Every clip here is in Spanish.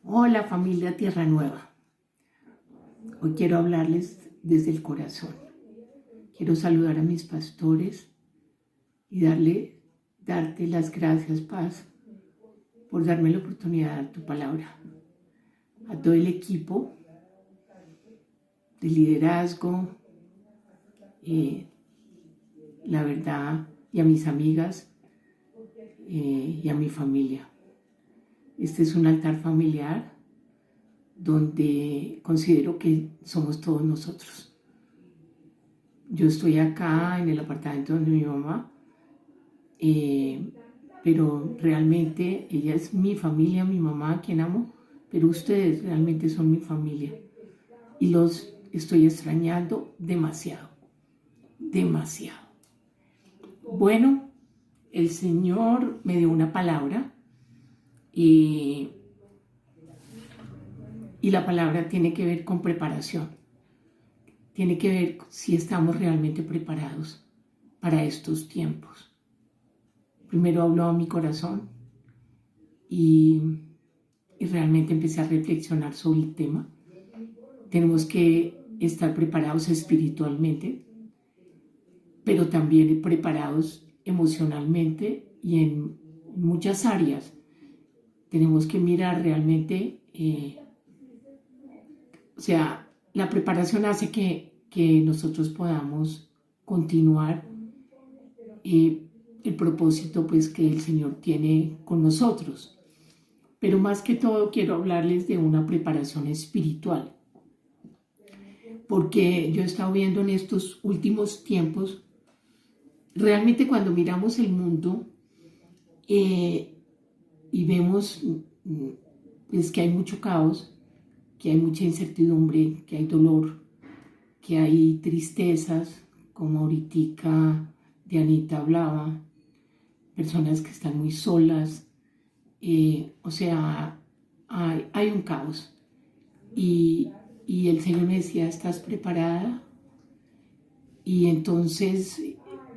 Hola familia Tierra Nueva, hoy quiero hablarles desde el corazón. Quiero saludar a mis pastores y darte las gracias, Paz, por darme la oportunidad de dar tu palabra. A todo el equipo de liderazgo, la verdad, y a mis amigas y a mi familia. Este es un altar familiar donde considero que somos todos nosotros. Yo estoy acá en el apartamento donde mi mamá, pero realmente ella es mi familia, mi mamá, a quien amo, pero ustedes realmente son mi familia y los estoy extrañando demasiado, demasiado. Bueno, el Señor me dio una palabra y la palabra tiene que ver con preparación. Tiene que ver si estamos realmente preparados para estos tiempos. Primero habló a mi corazón y realmente empecé a reflexionar sobre el tema. Tenemos que estar preparados espiritualmente, pero también preparados emocionalmente y en muchas áreas. Tenemos que mirar realmente, la preparación hace que nosotros podamos continuar el propósito pues que el Señor tiene con nosotros. Pero más que todo quiero hablarles de una preparación espiritual, porque yo he estado viendo en estos últimos tiempos, realmente cuando miramos el mundo y vemos pues, que hay mucho caos, que hay mucha incertidumbre, que hay dolor, que hay tristezas, como ahorita Dianita hablaba, personas que están muy solas, hay un caos. Y el Señor me decía, ¿estás preparada? Y entonces,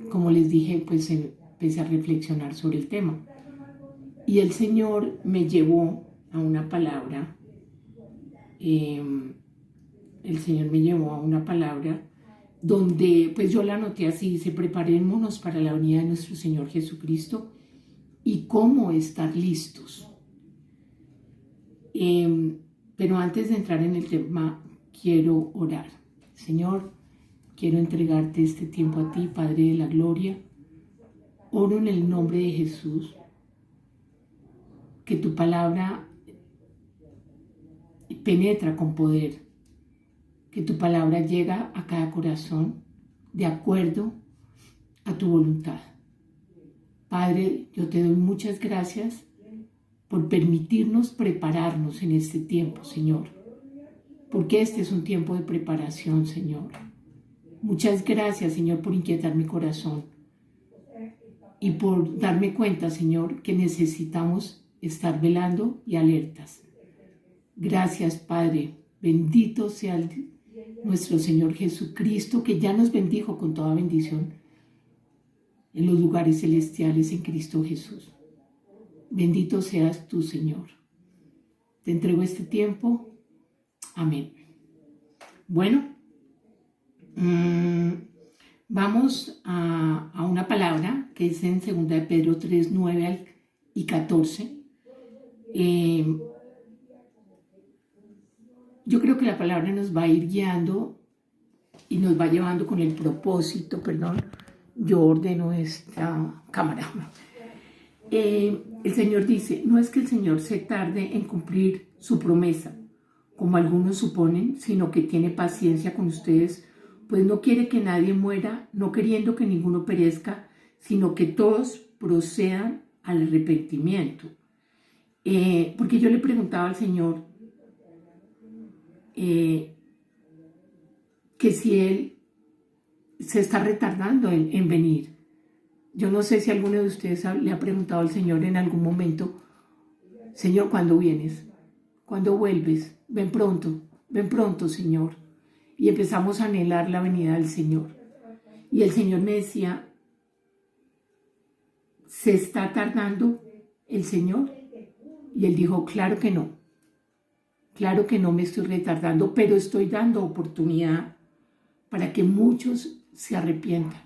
como les dije, pues empecé a reflexionar sobre el tema. Y el Señor me llevó a una palabra, donde pues yo la anoté así, dice, preparémonos para la venida de nuestro Señor Jesucristo y cómo estar listos. Pero antes de entrar en el tema, quiero orar. Señor, quiero entregarte este tiempo a ti, Padre de la Gloria. Oro en el nombre de Jesús, que tu palabra penetra con poder, que tu palabra llega a cada corazón de acuerdo a tu voluntad. Padre, yo te doy muchas gracias por permitirnos prepararnos en este tiempo, Señor, porque este es un tiempo de preparación, Señor. Muchas gracias, Señor, por inquietar mi corazón y por darme cuenta, Señor, que necesitamos estar velando y alertas. Gracias, Padre. Bendito sea nuestro Señor Jesucristo, que ya nos bendijo con toda bendición en los lugares celestiales en Cristo Jesús. Bendito seas tú, Señor. Te entrego este tiempo. Amén. Bueno, vamos a una palabra que es en 2 de Pedro 3, 9 y 14. Yo creo que la palabra nos va a ir guiando y nos va llevando con el propósito, yo ordeno esta cámara. El Señor dice, no es que el Señor se tarde en cumplir su promesa, como algunos suponen, sino que tiene paciencia con ustedes, pues no quiere que nadie muera, no queriendo que ninguno perezca, sino que todos procedan al arrepentimiento. Porque yo le preguntaba al Señor que si Él se está retardando en venir. Yo no sé si alguno de ustedes le ha preguntado al Señor en algún momento, Señor, ¿cuándo vienes? ¿Cuándo vuelves? Ven pronto, Señor. Y empezamos a anhelar la venida del Señor. Y el Señor me decía, ¿se está tardando el Señor? Y Él dijo, claro que no. Claro que no me estoy retardando, pero estoy dando oportunidad para que muchos se arrepientan,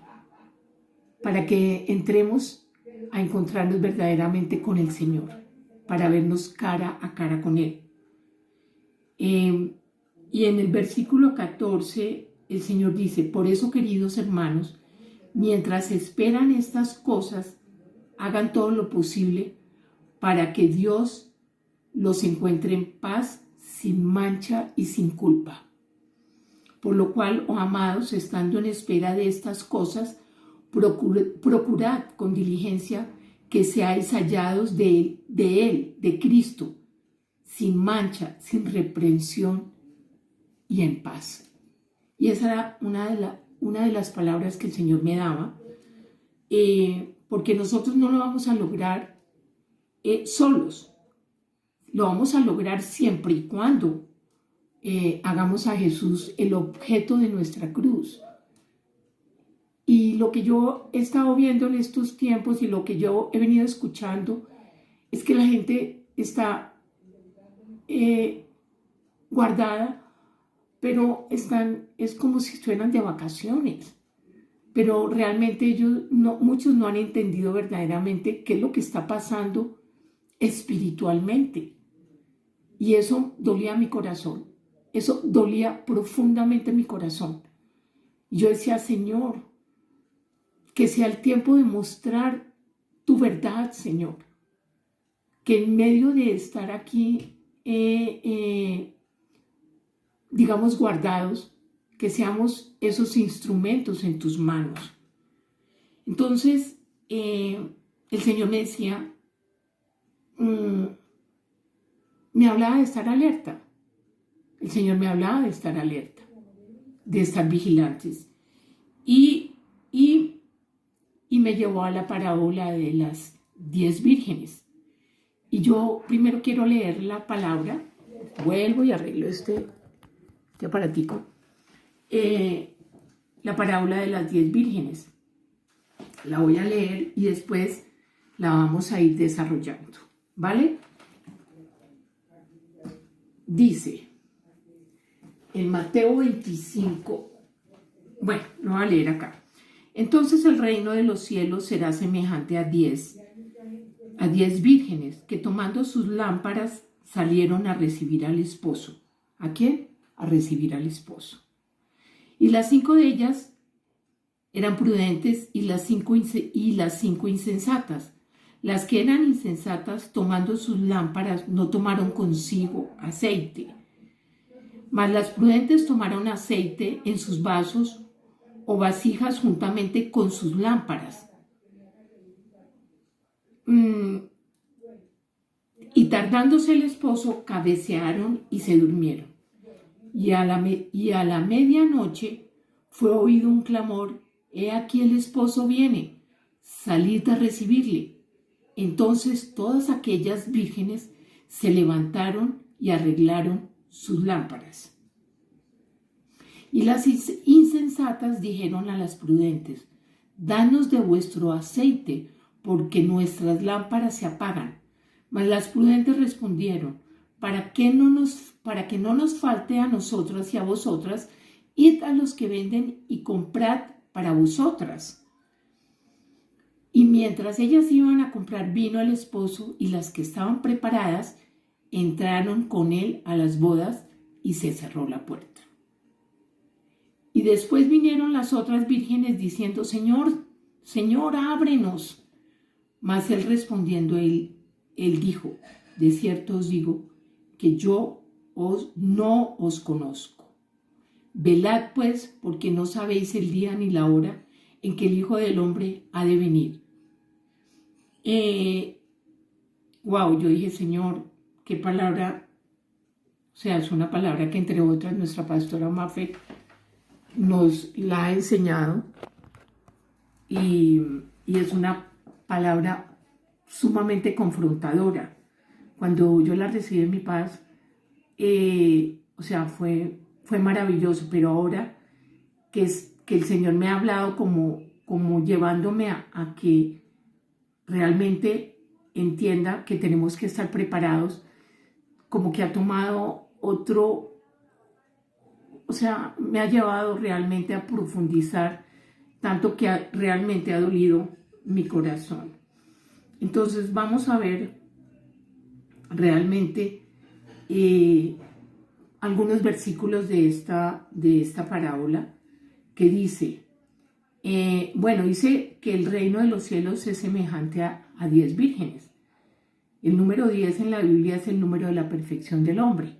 para que entremos a encontrarnos verdaderamente con el Señor, para vernos cara a cara con Él. Y en el versículo 14, el Señor dice: por eso, queridos hermanos, mientras esperan estas cosas, hagan todo lo posible para que Dios los encuentre en paz, sin mancha y sin culpa. Por lo cual, oh amados, estando en espera de estas cosas, procurad con diligencia que seáis hallados de Él, de Cristo, sin mancha, sin reprensión y en paz. Y esa era una de las palabras que el Señor me daba, porque nosotros no lo vamos a lograr solos, lo vamos a lograr siempre y cuando hagamos a Jesús el objeto de nuestra cruz. Y lo que yo he estado viendo en estos tiempos y lo que yo he venido escuchando es que la gente está guardada, pero es como si estuvieran de vacaciones. Pero realmente muchos no han entendido verdaderamente qué es lo que está pasando espiritualmente. Y eso dolía mi corazón. Eso dolía profundamente mi corazón. Yo decía: Señor, que sea el tiempo de mostrar tu verdad, Señor. Que en medio de estar aquí, digamos, guardados, que seamos esos instrumentos en tus manos. Entonces, el Señor me decía, me hablaba de estar alerta. El Señor me hablaba de estar alerta, de estar vigilantes. Y me llevó a la parábola de las 10 vírgenes. Y yo primero quiero leer la palabra. Vuelvo y arreglo este aparatico. La parábola de las 10 vírgenes. La voy a leer y después la vamos a ir desarrollando, ¿vale? Dice en Mateo 25, bueno, lo voy a leer acá. Entonces el reino de los cielos será semejante a 10 vírgenes que, tomando sus lámparas, salieron a recibir al esposo. ¿A quién? A recibir al esposo. Y las 5 de ellas eran prudentes y las cinco insensatas. Las que eran insensatas, tomando sus lámparas, no tomaron consigo aceite. Mas las prudentes tomaron aceite en sus vasos o vasijas juntamente con sus lámparas. Y tardándose el esposo, cabecearon y se durmieron. Y a la medianoche fue oído un clamor: he aquí el esposo viene, salid a recibirle. Entonces todas aquellas vírgenes se levantaron y arreglaron sus lámparas. Y las insensatas dijeron a las prudentes: danos de vuestro aceite, porque nuestras lámparas se apagan. Mas las prudentes respondieron: para que no nos falte a nosotras y a vosotras, id a los que venden y comprad para vosotras. Y mientras ellas iban a comprar vino al esposo, y las que estaban preparadas entraron con él a las bodas, y se cerró la puerta. Y después vinieron las otras vírgenes diciendo: Señor, Señor, ábrenos. Mas él respondiendo, él dijo: de cierto os digo que yo no os conozco. Velad pues, porque no sabéis el día ni la hora en que el Hijo del Hombre ha de venir. Yo dije: Señor, qué palabra. O sea, es una palabra que, entre otras, nuestra pastora Mafe nos la ha enseñado, y es una palabra sumamente confrontadora. Cuando yo la recibí en mi paz, fue maravilloso, pero ahora que el Señor me ha hablado como llevándome a que realmente entienda que tenemos que estar preparados, como que ha tomado o sea, me ha llevado realmente a profundizar tanto que realmente ha dolido mi corazón. Entonces vamos a ver realmente algunos versículos de esta parábola que dice, dice que el reino de los cielos es semejante a 10 vírgenes. El número 10 en la Biblia es el número de la perfección del hombre.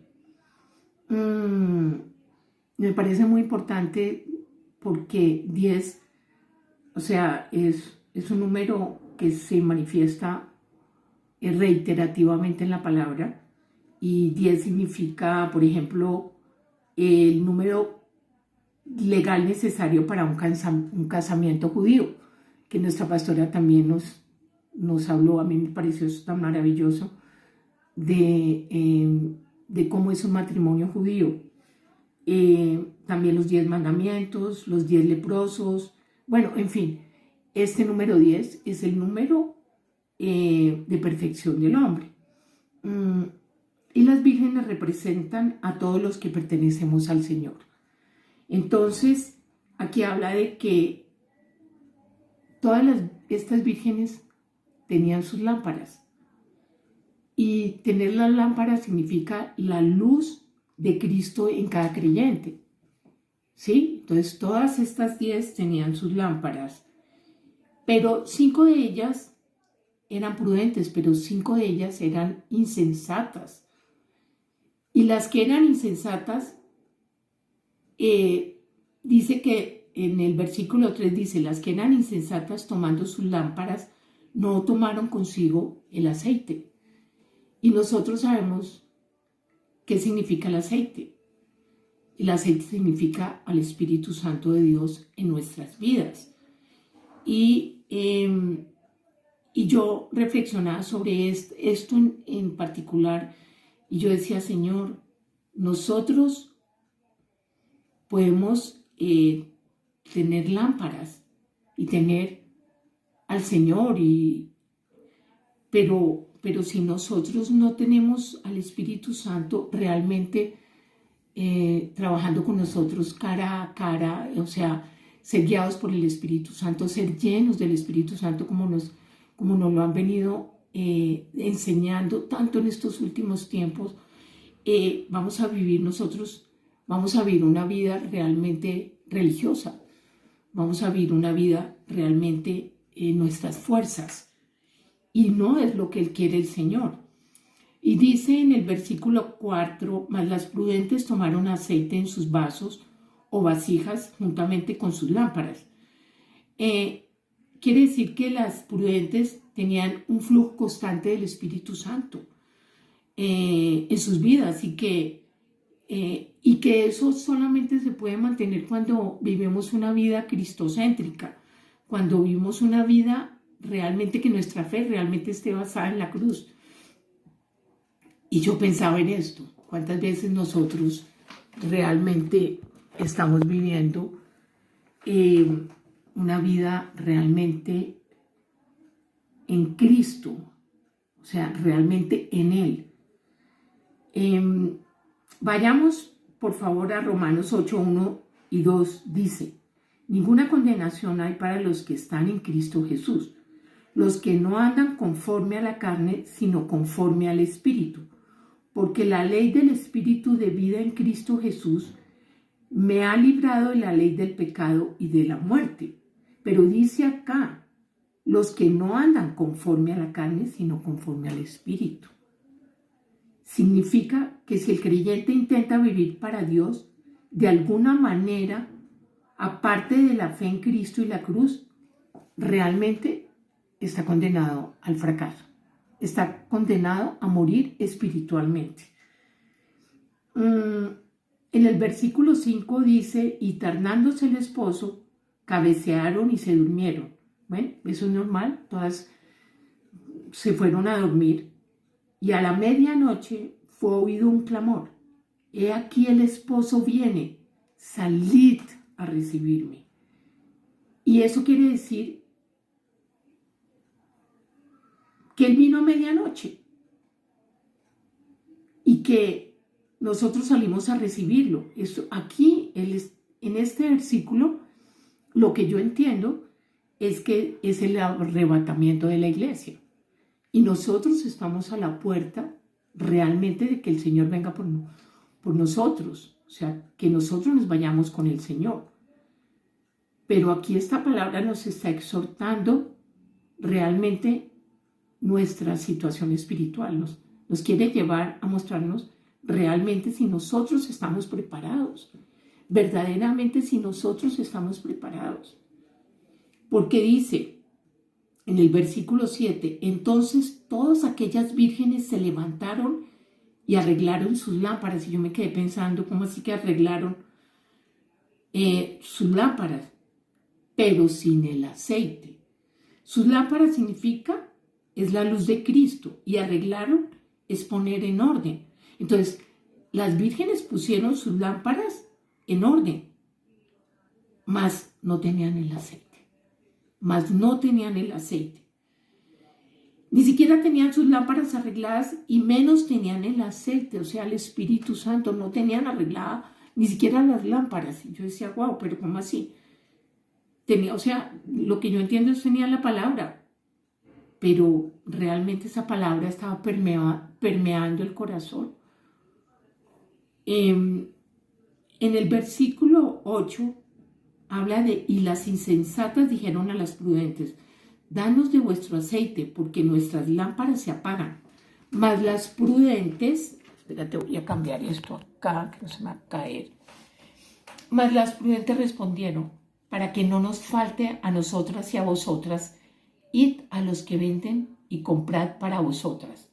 Me parece muy importante porque 10, o sea, es un número que se manifiesta reiterativamente en la palabra, y 10 significa, por ejemplo, el número legal necesario para un casamiento judío, que nuestra pastora también nos habló. A mí me pareció eso tan maravilloso de cómo es un matrimonio judío. También los 10 mandamientos, los 10 leprosos, bueno, en fin, este número 10 es el número de perfección del hombre. Y las vírgenes representan a todos los que pertenecemos al Señor. Entonces, aquí habla de que todas estas vírgenes tenían sus lámparas. Y tener las lámparas significa la luz de Cristo en cada creyente. ¿Sí? Entonces, todas estas 10 tenían sus lámparas. Pero 5 de ellas eran prudentes, pero 5 de ellas eran insensatas. Y las que eran insensatas, dice que en el versículo 3 dice, las que eran insensatas tomando sus lámparas, no tomaron consigo el aceite. Y nosotros sabemos qué significa el aceite. El aceite significa al Espíritu Santo de Dios en nuestras vidas. Y yo reflexionaba sobre esto en particular, y yo decía, Señor, nosotros podemos tener lámparas y tener al Señor, pero si nosotros no tenemos al Espíritu Santo realmente trabajando con nosotros cara a cara, o sea, ser guiados por el Espíritu Santo, ser llenos del Espíritu Santo como nos lo han venido enseñando tanto en estos últimos tiempos, vamos a vivir una vida realmente religiosa, vamos a vivir una vida realmente en nuestras fuerzas, y no es lo que Él quiere el Señor. Y dice en el versículo 4, mas las prudentes tomaron aceite en sus vasos o vasijas juntamente con sus lámparas. Quiere decir que las prudentes tenían un flujo constante del Espíritu Santo en sus vidas, y que eso solamente se puede mantener cuando vivimos una vida cristocéntrica, cuando vivimos una vida realmente que nuestra fe realmente esté basada en la cruz. Y yo pensaba en esto, cuántas veces nosotros realmente estamos viviendo una vida realmente en Cristo, o sea, realmente en Él. Vayamos, por favor, a Romanos 8, 1 y 2, dice, ninguna condenación hay para los que están en Cristo Jesús, los que no andan conforme a la carne, sino conforme al Espíritu, porque la ley del Espíritu de vida en Cristo Jesús me ha librado de la ley del pecado y de la muerte. Pero dice acá, los que no andan conforme a la carne, sino conforme al Espíritu. Significa que si el creyente intenta vivir para Dios, de alguna manera, aparte de la fe en Cristo y la cruz, realmente está condenado al fracaso. Está condenado a morir espiritualmente. En el versículo 5 dice, y tornándose el esposo, cabecearon y se durmieron. Bueno, eso es normal, todas se fueron a dormir. Y a la medianoche fue oído un clamor. He aquí el esposo viene, salid a recibirme. Y eso quiere decir que Él vino a medianoche y que nosotros salimos a recibirlo. Aquí, en este versículo, lo que yo entiendo es que es el arrebatamiento de la iglesia. Y nosotros estamos a la puerta realmente de que el Señor venga por nosotros. O sea, que nosotros nos vayamos con el Señor. Pero aquí esta palabra nos está exhortando realmente nuestra situación espiritual. Nos quiere llevar a mostrarnos realmente si nosotros estamos preparados. Verdaderamente si nosotros estamos preparados. Porque dice en el versículo 7, entonces todas aquellas vírgenes se levantaron y arreglaron sus lámparas. Y yo me quedé pensando, ¿cómo así que arreglaron sus lámparas? Pero sin el aceite. Sus lámparas significa, es la luz de Cristo, y arreglaron es poner en orden. Entonces, las vírgenes pusieron sus lámparas en orden, mas no tenían el aceite. Ni siquiera tenían sus lámparas arregladas y menos tenían el aceite, o sea, el Espíritu Santo. No tenían arreglada ni siquiera las lámparas. Y yo decía, wow, pero ¿cómo así? O sea, lo que yo entiendo es que tenía la palabra, pero realmente esa palabra estaba permeando el corazón. En el versículo 8 habla de, y las insensatas dijeron a las prudentes, danos de vuestro aceite, porque nuestras lámparas se apagan. Mas las prudentes, espérate, voy a cambiar esto acá, que no se me va a caer. Mas las prudentes respondieron, para que no nos falte a nosotras y a vosotras, id a los que venden y comprad para vosotras.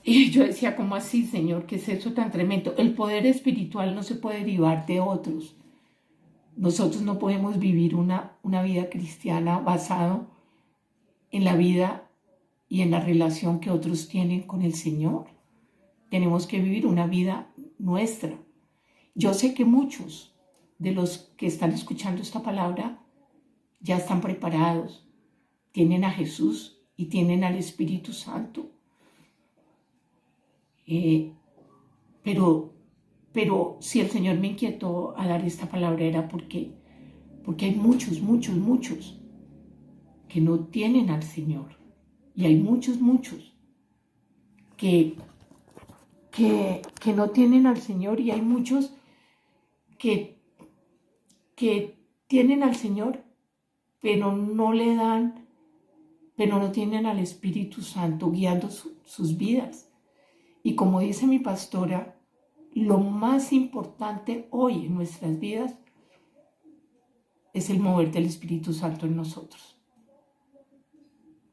Y yo decía, ¿cómo así, Señor? ¿Qué es eso tan tremendo? El poder espiritual no se puede derivar de otros. Nosotros no podemos vivir una vida cristiana basado en la vida y en la relación que otros tienen con el Señor. Tenemos que vivir una vida nuestra. Yo sé que muchos de los que están escuchando esta palabra ya están preparados, tienen a Jesús y tienen al Espíritu Santo. Pero si el Señor me inquietó a dar esta palabra era porque hay muchos que no tienen al Señor. Y hay muchos que no tienen al Señor, y hay muchos que tienen al Señor, pero no tienen al Espíritu Santo guiando sus vidas. Y como dice mi pastora, lo más importante hoy en nuestras vidas es el mover del Espíritu Santo en nosotros.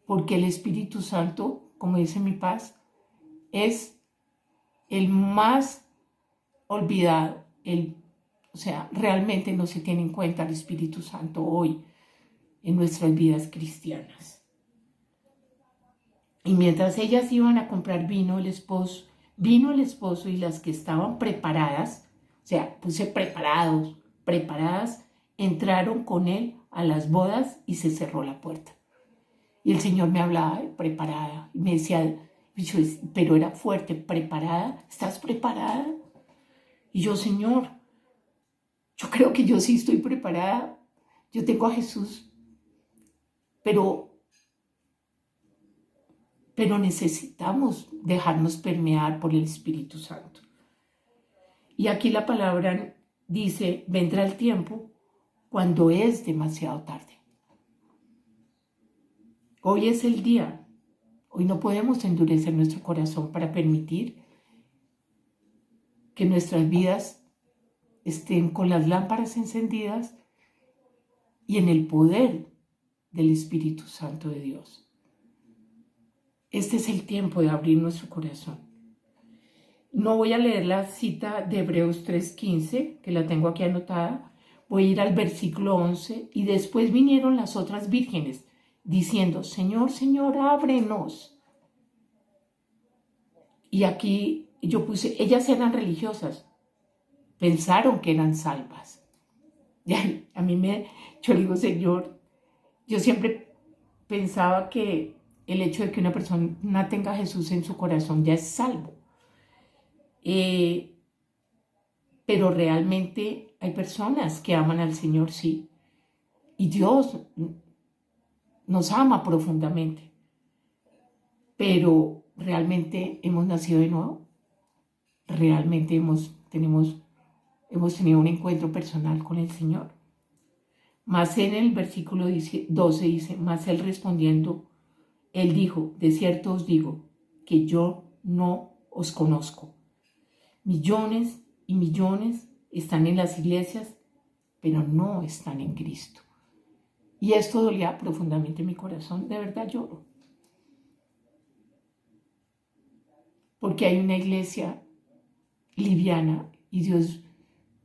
Porque el Espíritu Santo, como dice mi paz, es el más olvidado. O sea, realmente no se tiene en cuenta el Espíritu Santo hoy en nuestras vidas cristianas. Y mientras ellas iban a comprar vino el esposo y las que estaban preparadas, o sea, preparadas, entraron con él a las bodas y se cerró la puerta. Y el Señor me hablaba de preparada, y me decía, pero era fuerte, preparada, ¿estás preparada? Y yo, Señor, yo creo que yo sí estoy preparada, yo tengo a Jesús, pero necesitamos dejarnos permear por el Espíritu Santo. Y aquí la palabra dice, vendrá el tiempo cuando es demasiado tarde. Hoy es el día. Hoy no podemos endurecer nuestro corazón para permitir que nuestras vidas estén con las lámparas encendidas y en el poder del Espíritu Santo de Dios. Este es el tiempo de abrir nuestro corazón. No voy a leer la cita de Hebreos 3:15, que la tengo aquí anotada. Voy a ir al versículo 11. Y después vinieron las otras vírgenes, diciendo, Señor, Señor, ábrenos. Y aquí yo puse, ellas eran religiosas, pensaron que eran salvas. Y yo digo, Señor, yo siempre pensaba que el hecho de que una persona tenga a Jesús en su corazón ya es salvo. Pero realmente hay personas que aman al Señor, sí. Y Dios nos ama profundamente. Pero realmente hemos nacido de nuevo. Realmente hemos tenido un encuentro personal con el Señor. Más en el versículo 12 dice, más él respondiendo, él dijo, de cierto os digo, que yo no os conozco. Millones y millones están en las iglesias, pero no están en Cristo. Y esto dolía profundamente mi corazón, de verdad lloro. Porque hay una iglesia liviana y Dios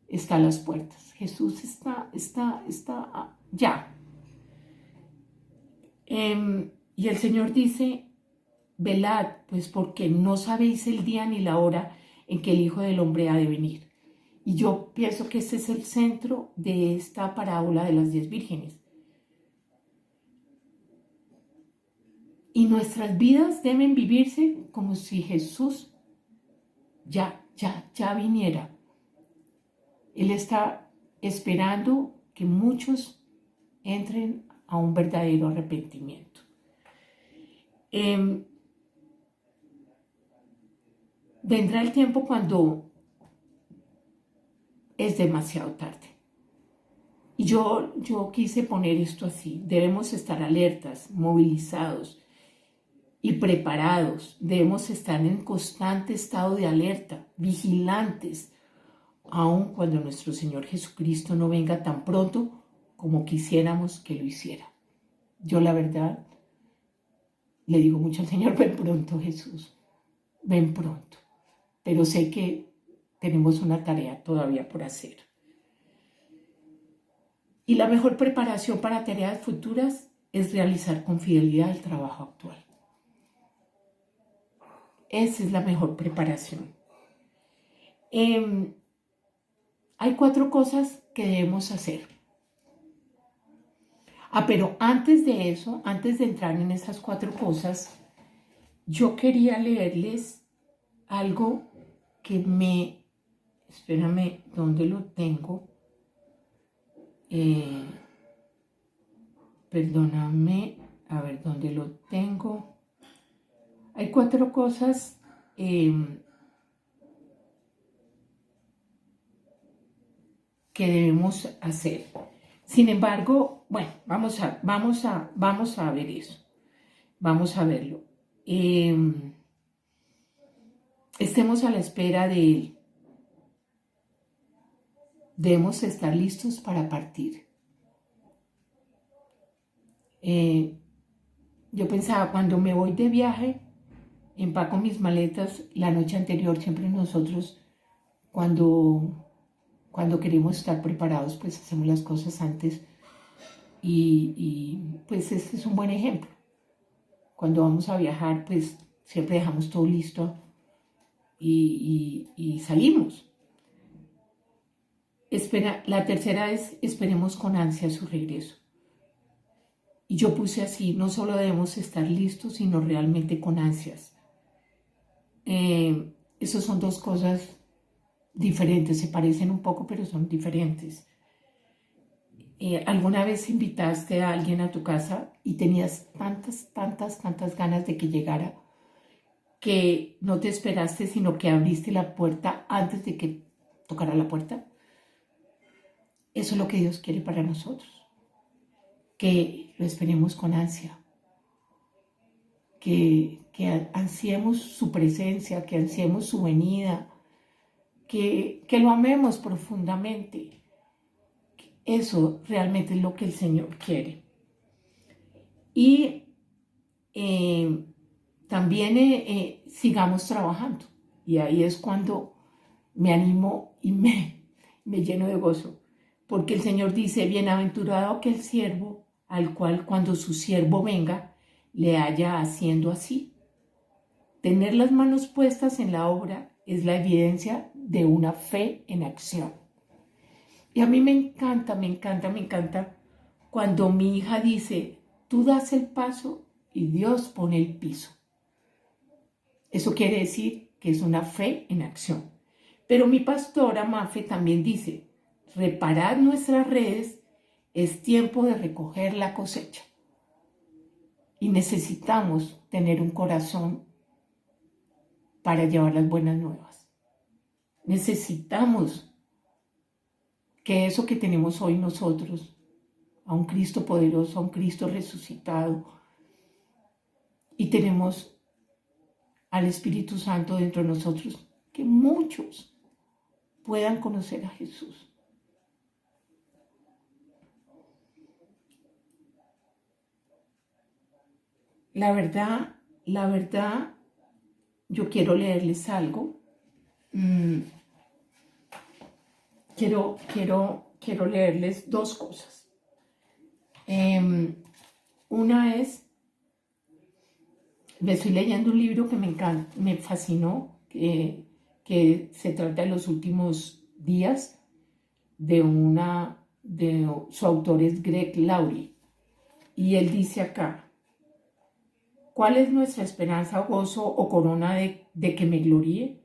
está a las puertas. Jesús está ya. Y el Señor dice, velad, pues porque no sabéis el día ni la hora en que el Hijo del Hombre ha de venir. Y yo pienso que ese es el centro de esta parábola de las 10 vírgenes. Y nuestras vidas deben vivirse como si Jesús ya viniera. Él está esperando que muchos entren a un verdadero arrepentimiento. Vendrá el tiempo cuando es demasiado tarde. Y yo quise poner esto así. Debemos estar alertas, movilizados y preparados. Debemos estar en constante estado de alerta, vigilantes, aun cuando nuestro Señor Jesucristo no venga tan pronto como quisiéramos que lo hiciera. Yo la verdad le digo mucho al Señor, ven pronto Jesús, ven pronto. Pero sé que tenemos una tarea todavía por hacer. Y la mejor preparación para tareas futuras es realizar con fidelidad el trabajo actual. Esa es la mejor preparación. Hay 4 cosas que debemos hacer. Pero antes de eso, antes de entrar en esas 4 cosas, yo quería leerles algo que espérame, ¿dónde lo tengo? Perdóname, a ver, ¿dónde lo tengo? Hay 4 cosas que debemos hacer. Sin embargo, bueno, vamos a ver eso. Vamos a verlo. Estemos a la espera de Él. Debemos estar listos para partir. Yo pensaba, cuando me voy de viaje, empaco mis maletas la noche anterior. Siempre nosotros, cuando queremos estar preparados, pues hacemos las cosas antes. Y pues este es un buen ejemplo. Cuando vamos a viajar, pues siempre dejamos todo listo y salimos. La tercera es, esperemos con ansia su regreso. Y yo puse así, no solo debemos estar listos, sino realmente con ansias. Esas son 2 cosas diferentes, se parecen un poco, pero son diferentes. ¿Alguna vez invitaste a alguien a tu casa y tenías tantas ganas de que llegara, que no te esperaste, sino que abriste la puerta antes de que tocara la puerta? Eso es lo que Dios quiere para nosotros, que lo esperemos con ansia, que ansiemos su presencia, que ansiemos su venida, que lo amemos profundamente. Eso realmente es lo que el Señor quiere. Y también sigamos trabajando. Y ahí es cuando me animo y me lleno de gozo. Porque el Señor dice, bienaventurado aquel siervo al cual cuando su siervo venga, le haya haciendo así. Tener las manos puestas en la obra es la evidencia de una fe en acción. Y a mí me encanta cuando mi hija dice, tú das el paso y Dios pone el piso. Eso quiere decir que es una fe en acción. Pero mi pastora Mafe también dice, reparad nuestras redes, es tiempo de recoger la cosecha. Y necesitamos tener un corazón para llevar las buenas nuevas. Necesitamos que eso que tenemos hoy nosotros, a un Cristo poderoso, a un Cristo resucitado, y tenemos al Espíritu Santo dentro de nosotros, que muchos puedan conocer a Jesús. La verdad, yo quiero leerles algo. Quiero leerles dos cosas. Una es, me estoy leyendo un libro que me encanta, me fascinó, que se trata de los últimos días, de su autor es Greg Laurie. Y él dice acá, ¿cuál es nuestra esperanza, gozo o corona de que me gloríe?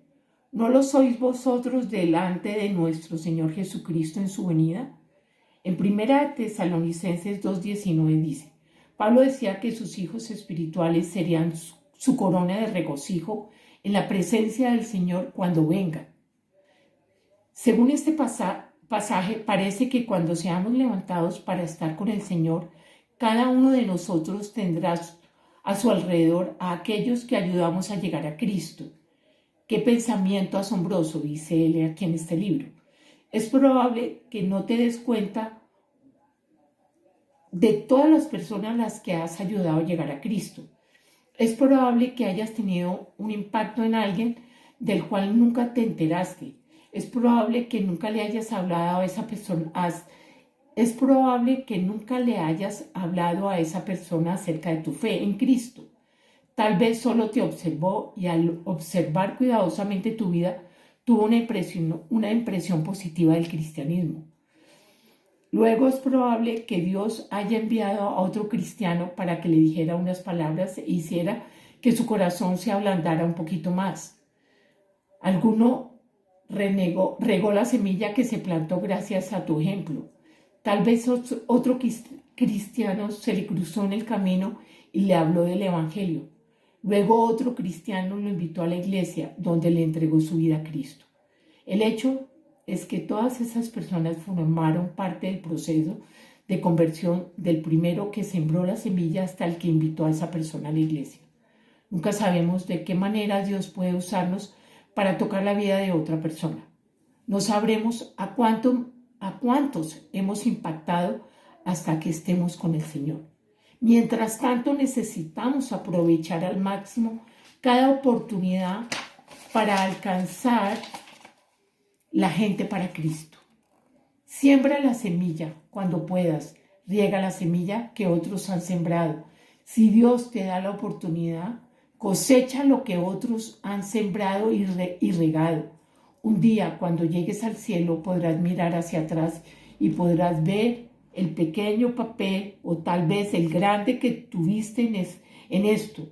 ¿No lo sois vosotros delante de nuestro Señor Jesucristo en su venida? En 1 Tesalonicenses 2:19 dice, Pablo decía que sus hijos espirituales serían su corona de regocijo en la presencia del Señor cuando venga. Según este pasaje, parece que cuando seamos levantados para estar con el Señor, cada uno de nosotros tendrá a su alrededor a aquellos que ayudamos a llegar a Cristo. Qué pensamiento asombroso, dice él aquí en este libro. Es probable que no te des cuenta de todas las personas a las que has ayudado a llegar a Cristo. Es probable que hayas tenido un impacto en alguien del cual nunca te enteraste. Es probable que nunca le hayas hablado a esa persona. Es probable que nunca le hayas hablado a esa persona acerca de tu fe en Cristo. Tal vez solo te observó y al observar cuidadosamente tu vida, tuvo una impresión positiva del cristianismo. Luego es probable que Dios haya enviado a otro cristiano para que le dijera unas palabras e hiciera que su corazón se ablandara un poquito más. Alguno regó la semilla que se plantó gracias a tu ejemplo. Tal vez otro cristiano se le cruzó en el camino y le habló del Evangelio. Luego otro cristiano lo invitó a la iglesia, donde le entregó su vida a Cristo. El hecho es que todas esas personas formaron parte del proceso de conversión del primero que sembró la semilla hasta el que invitó a esa persona a la iglesia. Nunca sabemos de qué manera Dios puede usarnos para tocar la vida de otra persona. No sabremos a cuántos hemos impactado hasta que estemos con el Señor. Mientras tanto, necesitamos aprovechar al máximo cada oportunidad para alcanzar la gente para Cristo. Siembra la semilla cuando puedas. Riega la semilla que otros han sembrado. Si Dios te da la oportunidad, cosecha lo que otros han sembrado y regado. Un día, cuando llegues al cielo, podrás mirar hacia atrás y podrás ver el pequeño papel o tal vez el grande que tuviste en esto.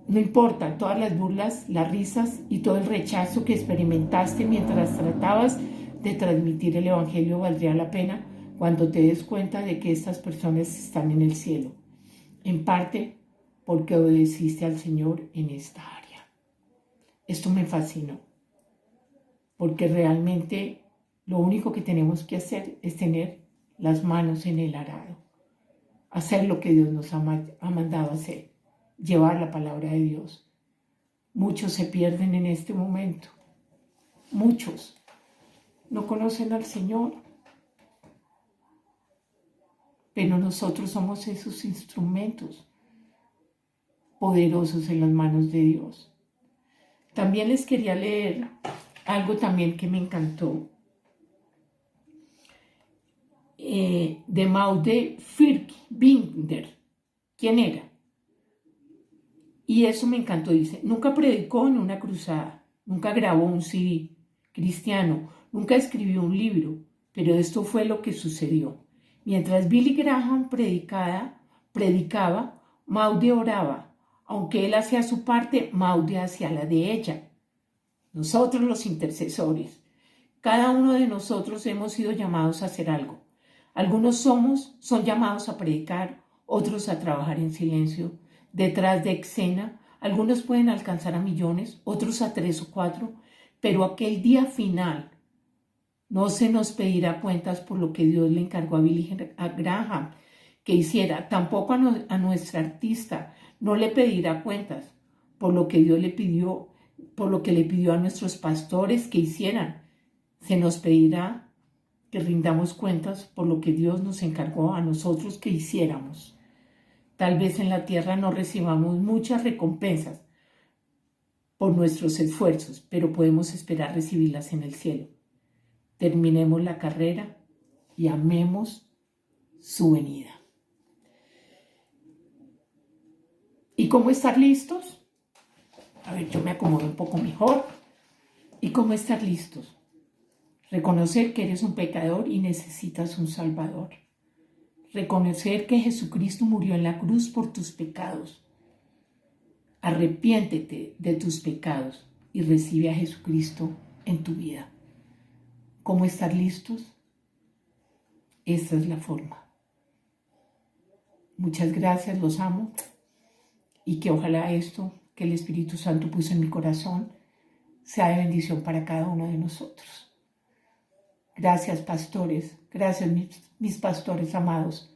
No importa todas las burlas, las risas y todo el rechazo que experimentaste mientras tratabas de transmitir el Evangelio, valdría la pena cuando te des cuenta de que estas personas están en el cielo, en parte porque obedeciste al Señor en esta área. Esto me fascinó, porque realmente lo único que tenemos que hacer es tener las manos en el arado, hacer lo que Dios nos ha mandado hacer, llevar la palabra de Dios. Muchos se pierden en este momento. Muchos no conocen al Señor, pero nosotros somos esos instrumentos poderosos en las manos de Dios. También les quería leer algo también que me encantó, de Maude Binder. ¿Quién era? Y eso me encantó. Dice, nunca predicó en una cruzada, nunca grabó un CD cristiano, nunca escribió un libro, pero esto fue lo que sucedió. Mientras Billy Graham predicaba, Maude oraba, Aunque Él hacía su parte, Maude hacía la de ella. Nosotros los intercesores, cada uno de nosotros hemos sido llamados a hacer algo. Algunos son llamados a predicar, otros a trabajar en silencio, detrás de escena. Algunos pueden alcanzar a millones, otros a 3 o 4, pero aquel día final no se nos pedirá cuentas por lo que Dios le encargó a Billy Graham que hiciera. Tampoco a nuestra artista no le pedirá cuentas por lo que Dios le pidió, por lo que le pidió a nuestros pastores que hicieran. Se nos pedirá que rindamos cuentas por lo que Dios nos encargó a nosotros que hiciéramos. Tal vez en la tierra no recibamos muchas recompensas por nuestros esfuerzos, pero podemos esperar recibirlas en el cielo. Terminemos la carrera y amemos su venida. ¿Y cómo estar listos? A ver, yo me acomodo un poco mejor. ¿Y cómo estar listos? Reconocer que eres un pecador y necesitas un Salvador. Reconocer que Jesucristo murió en la cruz por tus pecados. Arrepiéntete de tus pecados y recibe a Jesucristo en tu vida. ¿Cómo estar listos? Esta es la forma. Muchas gracias, los amo. Y que ojalá esto que el Espíritu Santo puso en mi corazón sea de bendición para cada uno de nosotros. Gracias, pastores. Gracias, mis pastores amados.